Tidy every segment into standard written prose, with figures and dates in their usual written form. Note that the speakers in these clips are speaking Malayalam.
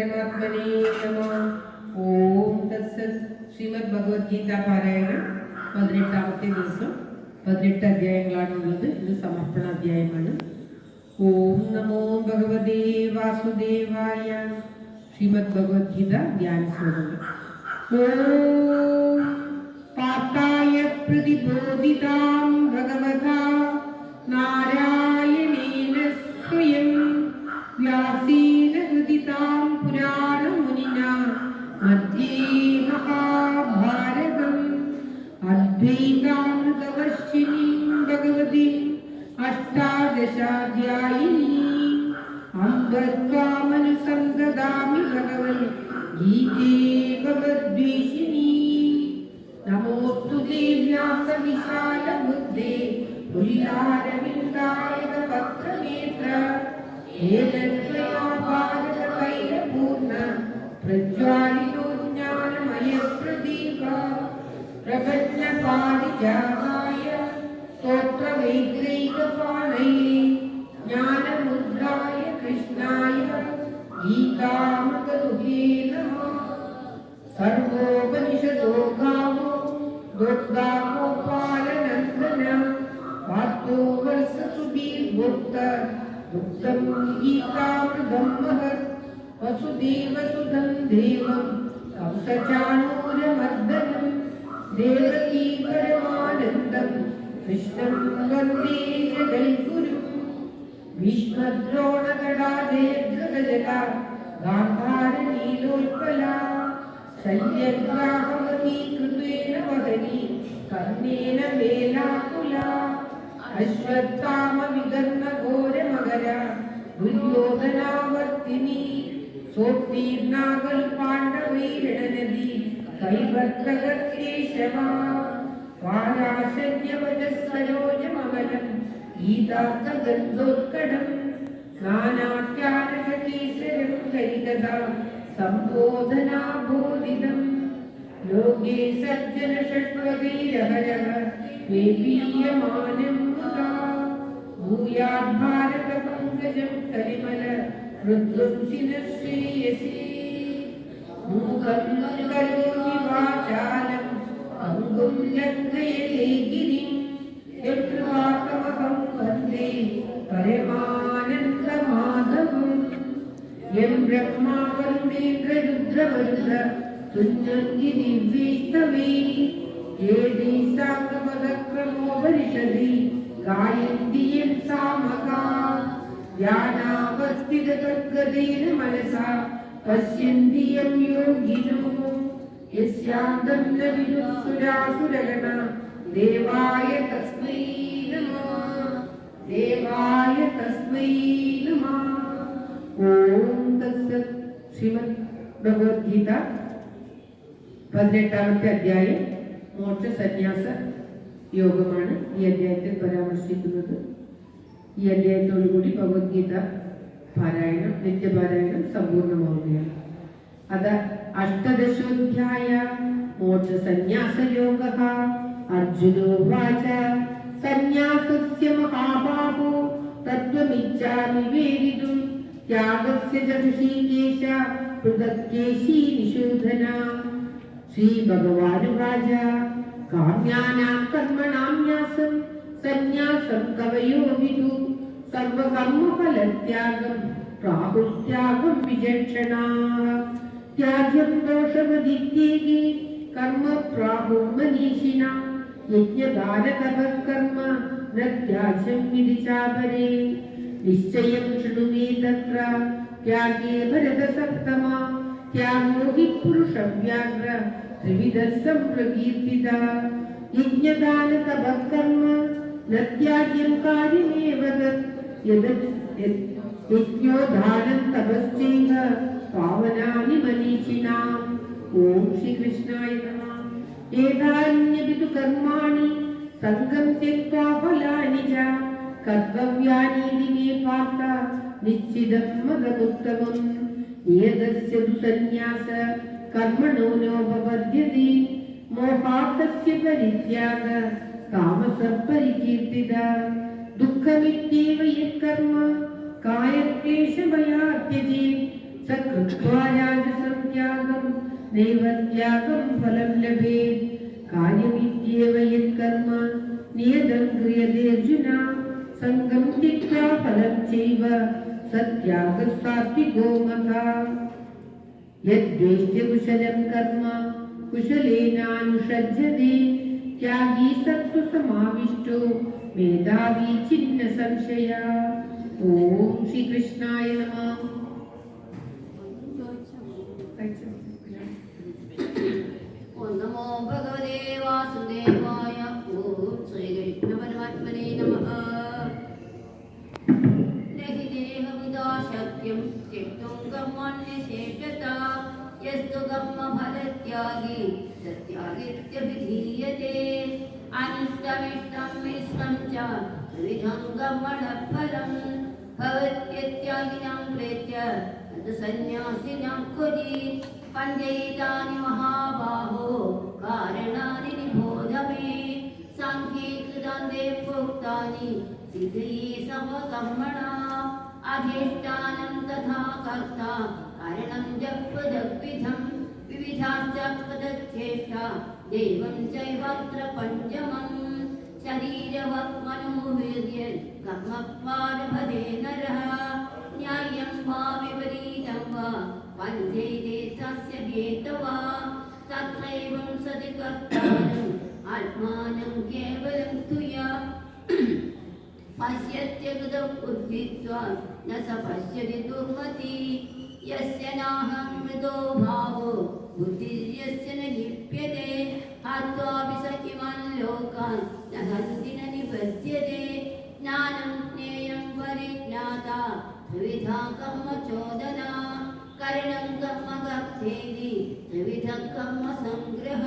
परमात्मने नमः. ഓം തത്സത്. ശ്രീമദ് ഭഗവത്ഗീത പാരായണം 18ാമത്തെ ദിവസം. 18 അധ്യായങ്ങളാണുള്ളത്. ഇത് സമർപ്പണ അധ്യായമാണ്. ഓം നമോ ഭഗവതേ വാസുദേവായ. ശ്രീമദ് ഭഗവത്ഗീത ധ്യാന ശ്ലോകങ്ങൾ. ഓം പാർത്ഥായ പ്രതിബോധിതാം ഭഗവതാ നാരായണേന സ്വയം വ്യാസേന ഹൃദിതാം പുരാണമുനിനാ മധ്യേ മഹാഭാരതം അദ്വൈതാമൃതവർഷിണീം ഭഗവതീം അഷ്ടാദശാധ്യായിനീം അംബ ത്വാമനുസന്തദാമി ഭഗവതി ഗീതേ ഭഗവദ്വേഷിണീം. നമോസ്തുതേ വ്യാസവിശാലബുദ്ധേ പുല്ലാരവിന്ദായക പത്രനേത്ര ഏതദ്വയാ ഭാരതതൈലപൂർണ്ണ പ്രജ്വാലിതോ ജ്ഞാനമയപ്രദീപ പ്രപന്നപാരിജാതായ സ്തോത്രവൈഗ്രൈകപാണയേ ജ്ഞാനമുദ്രായ കൃഷ്ണായ ഗീതാമൃതദുഹേ നമഃ. സർവോപനിഷദോ ഗാവോ ദോഗ്ധാമോപാലനന്ദന വാർത്തോ വർഷസുധീർഭുക്ത ദുഗ്ധം ഗീതാമൃതം മഹത്. വസുദേവസുതം ദേവം കംസചാണൂരമർദ്ദനം ദേവകീ പരമാനന്ദം കൃഷ്ണം വന്ദേ ജഗദ്ഗുരും. ഭീഷ്മദ്രോണകടാജയദ്രഗജടാ ഗാന്ധാരനീലോത്പലാ ശല്യഗ്രാഹവതീ കൃപേണ വദനി കർണേന വേലാകുലാ. അശ്വത്ഥാമ വികർണ ഘോരമകര ദുര്യോധനാവർത്തിനി സോത്തീർണാകൽ പാണ്ഡവൈരണനദി കൈവർത്തകേശവാ. വാരാശന്യവജസ്സരോജമകലം ഗീതാർത്ഥഗന്ധോത്കടം നാനാഖ്യാനകേസരം ഹരികഥാ സംബോധനാബോധിതം. ലോകേ സജ്ജന ഷഡ്വകൈരഹരഃ വേപീയമാനം മുദാ. ഭൂയാദ്ഭാരത പങ്കജം കരിമല രുദ്രംസിനഃ ശ്രേയസി. മൂകം കരോമി വാചാലം അംഗും ലംഘയതേ ഗിരിം യത്കൃപാതമഹം വന്ദേ പരമാനന്ദമാധവം. യം ബ്രഹ്മാ വരുണേന്ദ്രരുദ്രവരുദ്ര തുന്യംഗി ദിവ്യൈസ്തവേ യേദൈ സാംഗമദക്രമോപനിഷദി ഗായന്തി യം സാമകാ. ധ്യാനാവസ്ഥിതഗദ്ഗദേന മനസാ പശ്യന്തി യം യോഗിനോ യസ്യാന്തം ന വിദുഃസുരാസുരഗണ ദേവായ തസ്മൈ നമഃ. ദേവായ തസ്മൈ നമഃ. ഓം തത്സത്. ശ്രീമദ് ഭഗവത്ഗീത 18ാമത്തെ അധ്യായം മോക്ഷ സന്യാസ യോഗമാണ് ഈ അധ്യായത്തിൽ പരാമർശിക്കുന്നത്. ഈ അധ്യായത്തോടുകൂടി ഭഗവത്ഗീത പാരായണം നിത്യപാരായണം സമ്പൂർണ്ണമാവുകയാണ്. അത് അഷ്ടദശോധ്യായ മോക്ഷ സന്യാസ യോഗഃ. അർജുനോവാച സന്യാസസ്യ മഹാബാഹോ തത്വമിച്ഛാമി വേദിതും ത്യാഗസ്യ ച ഋഷികേശ പൃഥക്കേശി നിഷൂദന. ശ്രീഭഗവാനുവാച കാമ്യാനാം കർമ്മണാം ന്യാസം സന്യാസം കവയോ വിദു സർവകർമ്മഫലത്യാഗം പ്രാഹുത്യാഗം വിചക്ഷണാഃ. ത്യാജ്യം ദോഷവദിത്യേകി കർമ്മ പ്രാഹു മനീഷിണാഃ. യജ്ഞദാനതപഃകർമ്മ ന ത്യാജ്യം വിധി ചാപരേ. നിശ്ചയം ശൃണു മേ തത്ര ത്യാഗേ ഭരതസത്തമാ. Thiago he പുരുഷവ്യാഘ്ര ത്രിവിധഃ സംപ്രകീർത്തിതഃ. യജ്ഞദാനതപഃകർമ്മ ന ത്യാജ്യം കാര്യമേവ തത്. യജ്ഞോദാനം തപശ്ചൈവ പാവനാനി മനീഷിണാം. ഓം ശ്രീകൃഷ്ണായ നമഃ. ഏതാന്യപിതു കർമാണി സംഗം ത്യക്ത്വാ ഫലാനി ച കർത്തവ്യാനീതി മേ പാർത്ഥ നിശ്ചിതം മതമുത്തമം. ഏതസ്യ തു സന്യാസ കർമ്മണോ നോപപദ്യത്തെ മോഹാത്തസ്യ പരിത്യാഗ താമസഃ പരികീർത്തിതഃ. ദുഃഖമിത്യേവ യത്കർമ്മ കായക്ലേശമയാ ത്യജേത് സകൃത്വാ രാജസം ത്യാഗം നൈവ ത്യാഗം ഫലം ലഭേത് കാര്യമിത്യേവ യത്കർമ്മ നിയതം ക്രിയതേ അർജുന സംഗം ത്യക്ത്വാ ഫലം ചൈവ സത്യാഗഃ സാത്വികോ മതഃ യദ്വേഷ്ട്യ കുശലം കർമ്മ കുശലേനാനുഷജ്യതേ ത്യാഗീ സത്വസമാവിഷ്ടോ മേധാവി ചിന്ന സംശയ. ഓം ശ്രീകൃഷ്ണായ നമഃ. ഓം നമോ ഭഗവതേ വാസുദേവായ. ഓം ശ്രീകൃഷ്ണ പരമാത്മനേ നമഃ. നഹി ദേഹവിദാ ശക്യം ത്യക്തും കർമ്മണ്യശേഷതാ യസ്തു കർമ്മഫലത്യാഗി സത്യാഗിത്യഭിധീയതേ. അനിഷ്ടമിഷ്ടം മിശ്രം ച ത്രിവിധം കർമ്മണഃ ഫലം ഭവത്യത്യാഗിനാം പ്രീത്യ തത് സന്യാസിനാം ക്വചിത്. പഞ്ചൈതാനി മഹാബാഹോ കാരണാനി നിബോധ മേ. സാംഖ്യേ കൃതാന്തേ പ്രോക്താനി സിദ്ധയേ സമകർമ്മണാം. അധിഷ്ഠാനം തഥാ കർത്ത കാരണം ച പദവിധം വിവിധാശ്ച പദച്ഛേഷ്ടാ ദൈവം ചൈവാത്ര പഞ്ചമം. ശരീരവത് മനോവീര്യം കർമ്മഫലഫലേ നരഃ. ന്യായം വാ വിപരീതം വാ പഞ്ചൈതേ തസ്യ ഹേതവഃ. തത്രൈവം സതി കർത്താരം ആത്മാനം കേവലം തുയാ. പശ്യത്യകൃതം ഉദ്ധിത്വാ ന സ പശ്യതി ദുർമതി. യസ്യ നാഹം മൃദോ ഭാവോ ബുദ്ധിര്യസ്യ ന ലിപ്യതേ. ഹത്വാപി സ ഇമാൻ ലോകാൻ ന ഹന്തി ന നിബധ്യതേ. ജ്ഞാനം ജ്ഞേയം പരിജ്ഞാതാ ത്രിവിധാ കർമ്മ ചോദനാ. കരണം കർമ്മ കർത്തേതി ത്രിവിധം കർമ്മ സംഗ്രഹ.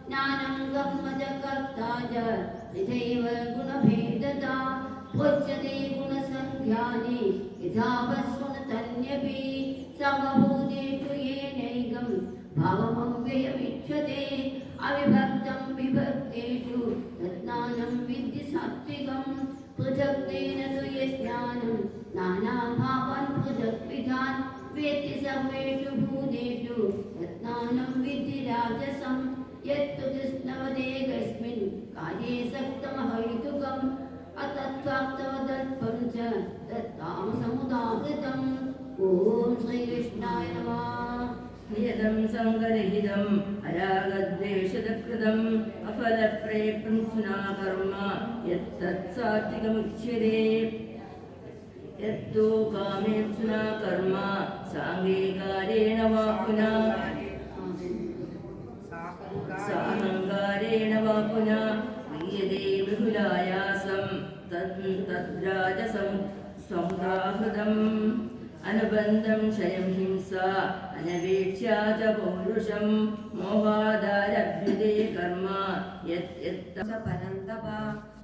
ജ്ഞാനം കർമ്മ ച കർത്താ ച തഥൈവ ഗുണഭേദതാ. ഉച്യതേ ഗുണസംഖ്യാനി യഥാവസ്വനതന്യപി. സർവഭൂതേഷു യേനൈകം ഭാവമവ്യയമിച്ഛതേ. അവിഭക്തം വിഭക്തേഷു തജ്ഞാനം വിദ്ധി സാത്വികം. പൃഥക്തേന തു യജ്ഞാനം നാനാഭാവാൻ പൃഥക്വിധാൻ. വേത്തി സർവേഷു ഭൂതേഷു തജ്ഞാനം വിദ്ധി രാജസം. യത്തു കൃഷ്ണവദേകസ്മിൻ കാര്യേ സക്തമഹൈതുകം അതത്വാക്തവദൽപം ച തത്താമസമുദാഹൃതം. ഓം ശ്രീകൃഷ്ണായ നമഃ. നിയതം സംഗരഹിതം അരാഗദ്വേഷദകൃതം അഫലപ്രേപ്തം കർമ്മ യത്തത്സാത്വികമുച്യതേ. യത്തോ കാമേപ്സുനാ കർമ്മ സാംഗീകാരേണ വാ പുനഃ സാഹങ്കാരേണ വാ പുനഃ ക്രിയതേ ബഹുലായാസം തദ്രാജസം സമുദാഹൃതം. അനുബന്ധം ക്ഷയം ഹിംസ അനപേക്ഷ്യാ ച പൗരുഷം മോഹാദാരഭ്യതേ കർമ്മ പരന്തപ.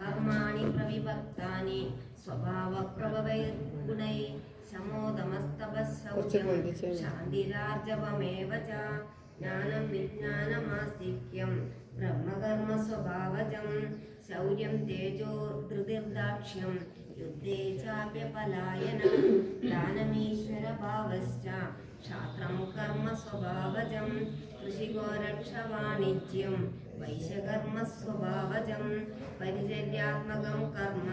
കർമാണി പ്രവിഭക്താനി സ്വഭാവപ്രഭവൈർഗുണൈ. ശമോദമസ്തപഃശൗചം ശാന്തിരാർജവമേവ ച. ജ്ഞാനം വിജ്ഞാനമാസ്തിക്യം ബ്രഹ്മകർമ്മ സ്വഭാവജം. ശൗര്യം തേജോ ധൃതിർദാക്ഷ്യം യുദ്ധേ ചാപ്യപലായനം. ദാനമീശ്വരഭാവശ്ച ക്ഷാത്രം കർമ്മ സ്വഭാവജം. കൃഷിഗോരക്ഷവാണിജ്യം വൈശ്യകർമ്മ സ്വഭാവജം. പരിചര്യാത്മകം കർമ്മ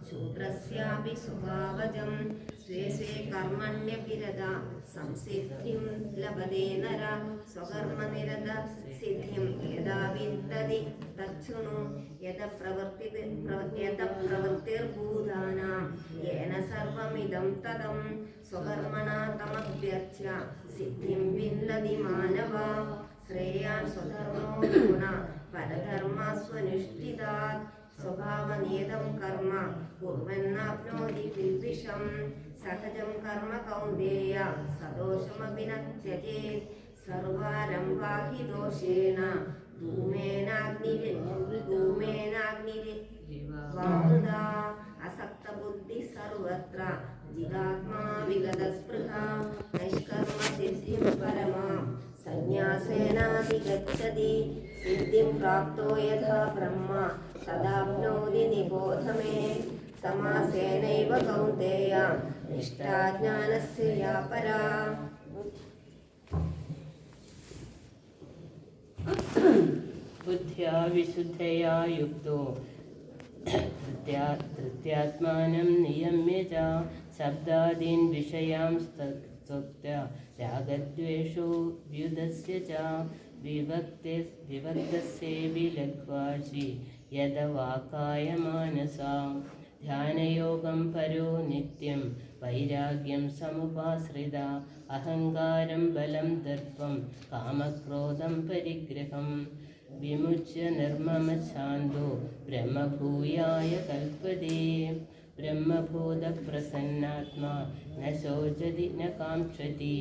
ശൂദ്രസ്യാപി സ്വഭാവജം. സ്വേ സ്വേ കർമ്മണ്യപിരത സംസിദ്ധിം ലഭതേ നര. സ്വകർമ്മനിരത സിദ്ധിം യഥാ വിദ്ദതി തച്ഛൃണു. യത പ്രവൃത്തിർഭൂതാനാം യേന സർവമിദം തദം. സ്വകർമ്മണാ തമഭ്യർച്ച്യ സിദ്ധിം വിന്ദതി മാനവ. ശ്രേയാൻ സ്വധർമ്മോ ഗുണ പരധർമാസ്വനുഷ്ഠിതാത്. സ്വഭാവനിയതം കർമ്മ കുർവന്നാപ്നോതി കിൽബിഷം. സഹജം കർമ്മ കൗന്ദേയ സദോഷമപി ന ത്യജേത്. സർവാരംഭാ ഹി ദോഷേണ ധൂമേനാഗ്നിരിവാവൃതാ. അസക്തബുദ്ധി സർവത്ര ജിതാത്മാ വിഗതസ്പൃഹ. നൈഷ്കർമ്മ സിദ്ധിം പരമാം സന്യാസേനാധിഗച്ഛതി. സിദ്ധിം പ്രാപ്തോ യഥാ ബ്രഹ്മ തദാപ്നോതി നിബോധ മേ. സമാസേനൈവ കൗന്ദേയ निष्ठा ज्ञानस्य या परा। बुद्ध्या विशुद्धया युक्तो धृत्यात्मानं नियम्य च शब्दादीन् विषयान् त्यक्त्वा रागद्वेषो व्युदस्य च विभक्तस्येऽपि लघ्वासि यदवाकाय मानसा ध्यानयोगं परो नित्यं वैराग्यं समुपाश्रिता अहङ्कारं बलं दर्पं कामक्रोधं परिग्रहं विमुच्य निर्ममशान्तो ब्रह्मभूयाय कल्पते ब्रह्मभूतप्रसन्नात्मा न शोचति न काङ्क्षति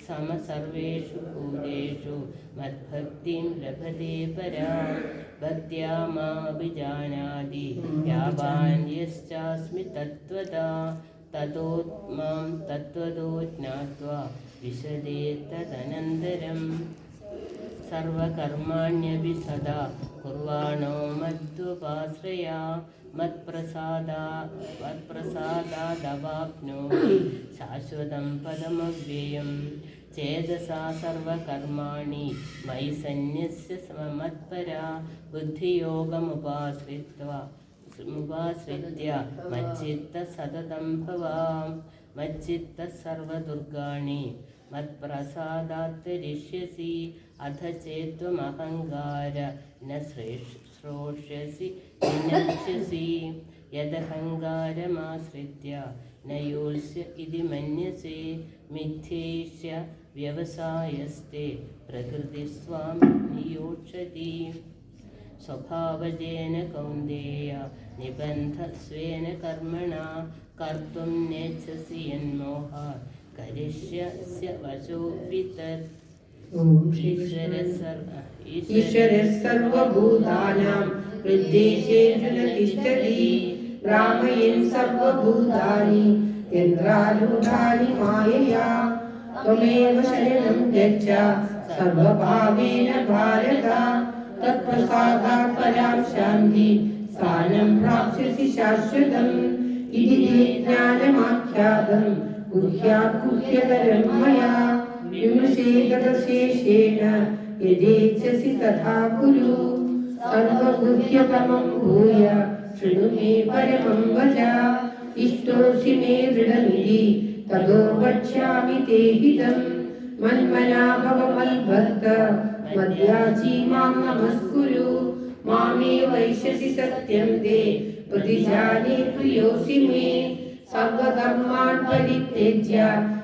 समसर्वेषु भूतेषु मद्भक्तिं लभते परां भक्त्या माभिजानाति यावान् यश्चास्मि तत्त्वता ततो मां तत्त्वतो ज्ञात्वा विशदे तदनन्तरम् सर्वकर्माण्यपि सदा कुर्वाणो मद्वपाश्रया मत्प्रसादादवाप्नोति शाश्वतं पदमव्ययं चेदसा सर्वकर्माणि मयि सन्न्यस्य मत्परा बुद्धियोगमुपाश्रित्य मच्चित्तः सततं भवाम् मच्चित्तः सर्वदुर्गाणि मत्प्रसादात्तरिष्यसि अथ चेत्त्वमहङ्कार न श्रोष्यसि विनश्यसि यदहङ्कारमाश्रित्य न योत्स्य इति मन्यसे मिथ्येष्य व्यवसायस्ते प्रकृतिस्वां नियोक्षति स्वभावजेन कौन्तेय निबन्धस्वेन कर्मणा कर्तुं नेच्छसि यन्मोहात् करिष्यस्य वशोऽपि तत् ईश्वरः सर्वभूतानां हृद्देशेषु न तिष्ठति भ्रामयन् सर्वभूतानि यन्त्रारूढानि मायया त्वमेव शरणं गच्छ सर्वभावेन भारत तत्प्रसादात् परां शान्ति स्थानं प्राप्स्यसि शाश्वतम् इति ते ज्ञानमाख्यातं गुह्यात् गुह्यतरं मया विमृशेतशेषेण यदेच्छसि तथा कुरु सर्वगुह्यतमं भूय शृणु मे परमं वच इष्टोऽसि मे दृढमिति ततो वक्ष्यामि ते हितं मन्मना भव मद्भक्त मद्याजी मां नमस्कुरु मामे वैश्यसि सत्यं ते प्रतिजाने प्रियोऽसि मे सर्वकर्मान् परित्यज्य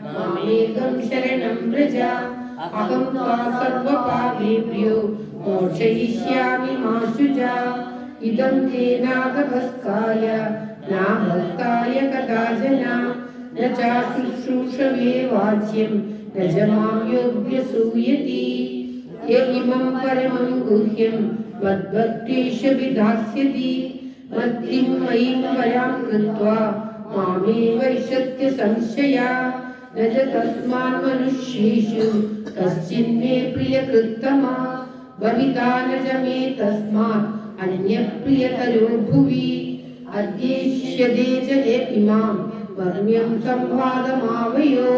मामेकं शरणं व्रज अहं त्वा सर्वपापेभ्यो मोक्षयिष्यामि मा शुचा इदं ते नागभस्काय नाभक्ताय कदाचन न चाशुश्रूषवे वाच्यं न च मां योऽभ्यसूयति य इमं परमं गुह्यं मद्भक्तेश विधास्यति मत्तिं मयि परां कृत्वा मामेवैषत्य संशया न च तस्मान् मनुष्येषु कश्चिन्मे प्रियकृत्तमा भविता न च मे तस्मात् अन्यः प्रियतरो भुवि अद्येष्यते च इमां वर्म्यं संवादमावयो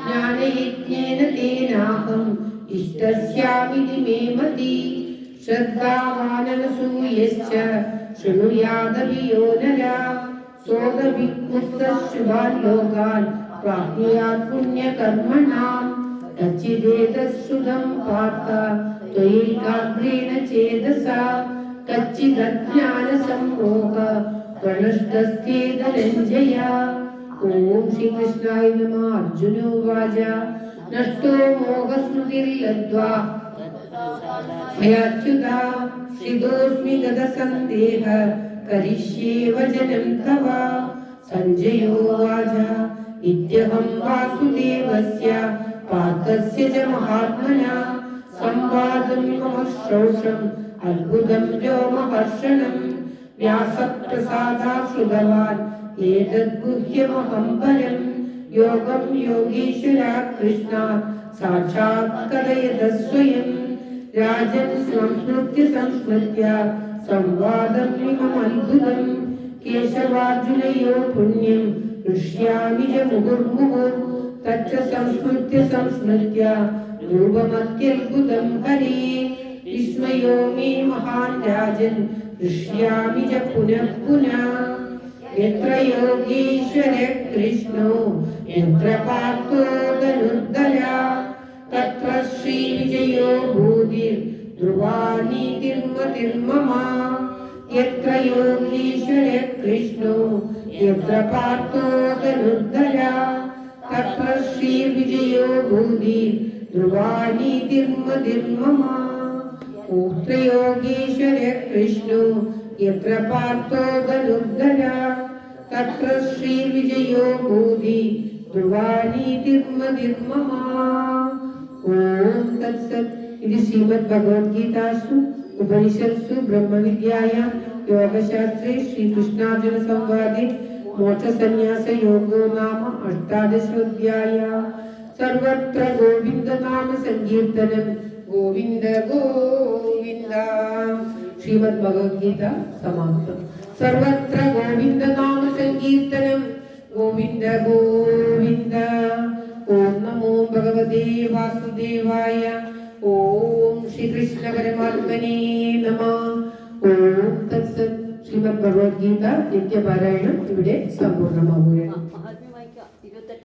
ज्ञानयज्ञेन तेनाहम् इष्टस्यामिति मे मति श्रद्धावाननसूयश्च शृणुयादपि यो नरा सोदभिमुक्तः शुभान् लोकान् प्राप्नुयात् पुण्यकर्मणाम् कच्चिदेतच्छ्रुतं पार्थ त्वयैकाग्रेण चेतसा कच्चिदज्ञानसम्मोह प्रणष्टस्ते धनञ्जय। ॐ श्रीकृष्णाय नमः। अर्जुन उवाच नष्टो मोहस्मृतिर्लब्ध्वा मयाच्युता स्थितोऽस्मि गतसन्देह करिष्ये वचनं तव। सञ्जय उवाच इत्यहं वासुदेवस्य पार्थस्य च महात्मना संवादमिमं श्रौषम् अद्भुतं व्योमहर्षणम् व्यासप्रसादात् श्रुतवान् एतद्गुह्यमहं परम् योगं योगीश्वरात् कृष्णात् साक्षात् कथयतः स्वयम् राजन् संस्मृत्य संवादमिमम् अद्भुतम् केशवार्जुनयोः पुण्यं हृष्यामि च मुहुर्मुहुः तच्च संस्मृत्य रूपमत्यद्भुतं हरि विस्मयो मे महान् राजन् हृष्यामि च पुनः पुनः यत्र योगीश्वरः कृष्णो यत्र पार्थो धनुर्धरः तत्र श्रीविजयो भूतिर्ध्रुवानीतिर्मतिर्मम यत्र योगीश्वरः कृष्णो यत्र पार्थो धनुर्धरः तत्र श्रीविजयो भूतिर्ध्रुवानीतिर्मतिर्मम यत्र योगीश्वरः कृष्णो यत्र पार्थो धनुर्धरः तत्र श्रीविजयो भूतिर्ध्रुवानीतिर्मतिर्मम ओम तत्सत् इति श्रीमद्भगवद्गीतासु उपनिषत्सु ब्रह्मविद्यायां योगशास्त्रे श्रीकृष्णार्जुन संवादे मोक्षसंन्यासयोगो नाम 18 सर्वत्र गोविंद नाम संकीर्तनं गोविंद गोविंद श्रीमद्भगवद्गीता समाप्तं सर्वत्र गोविंद नाम संकीर्तनं गोविंद गोविंद ओम नमो भगवते वासुदेवाय ओम श्री कृष्ण परमात्मने नमः ओम तत्सत् श्रीमद् भगवद्गीത നിത്യപാരായണം ഇവിടെ സമ്പൂർണ്ണമാവുകയാണ്.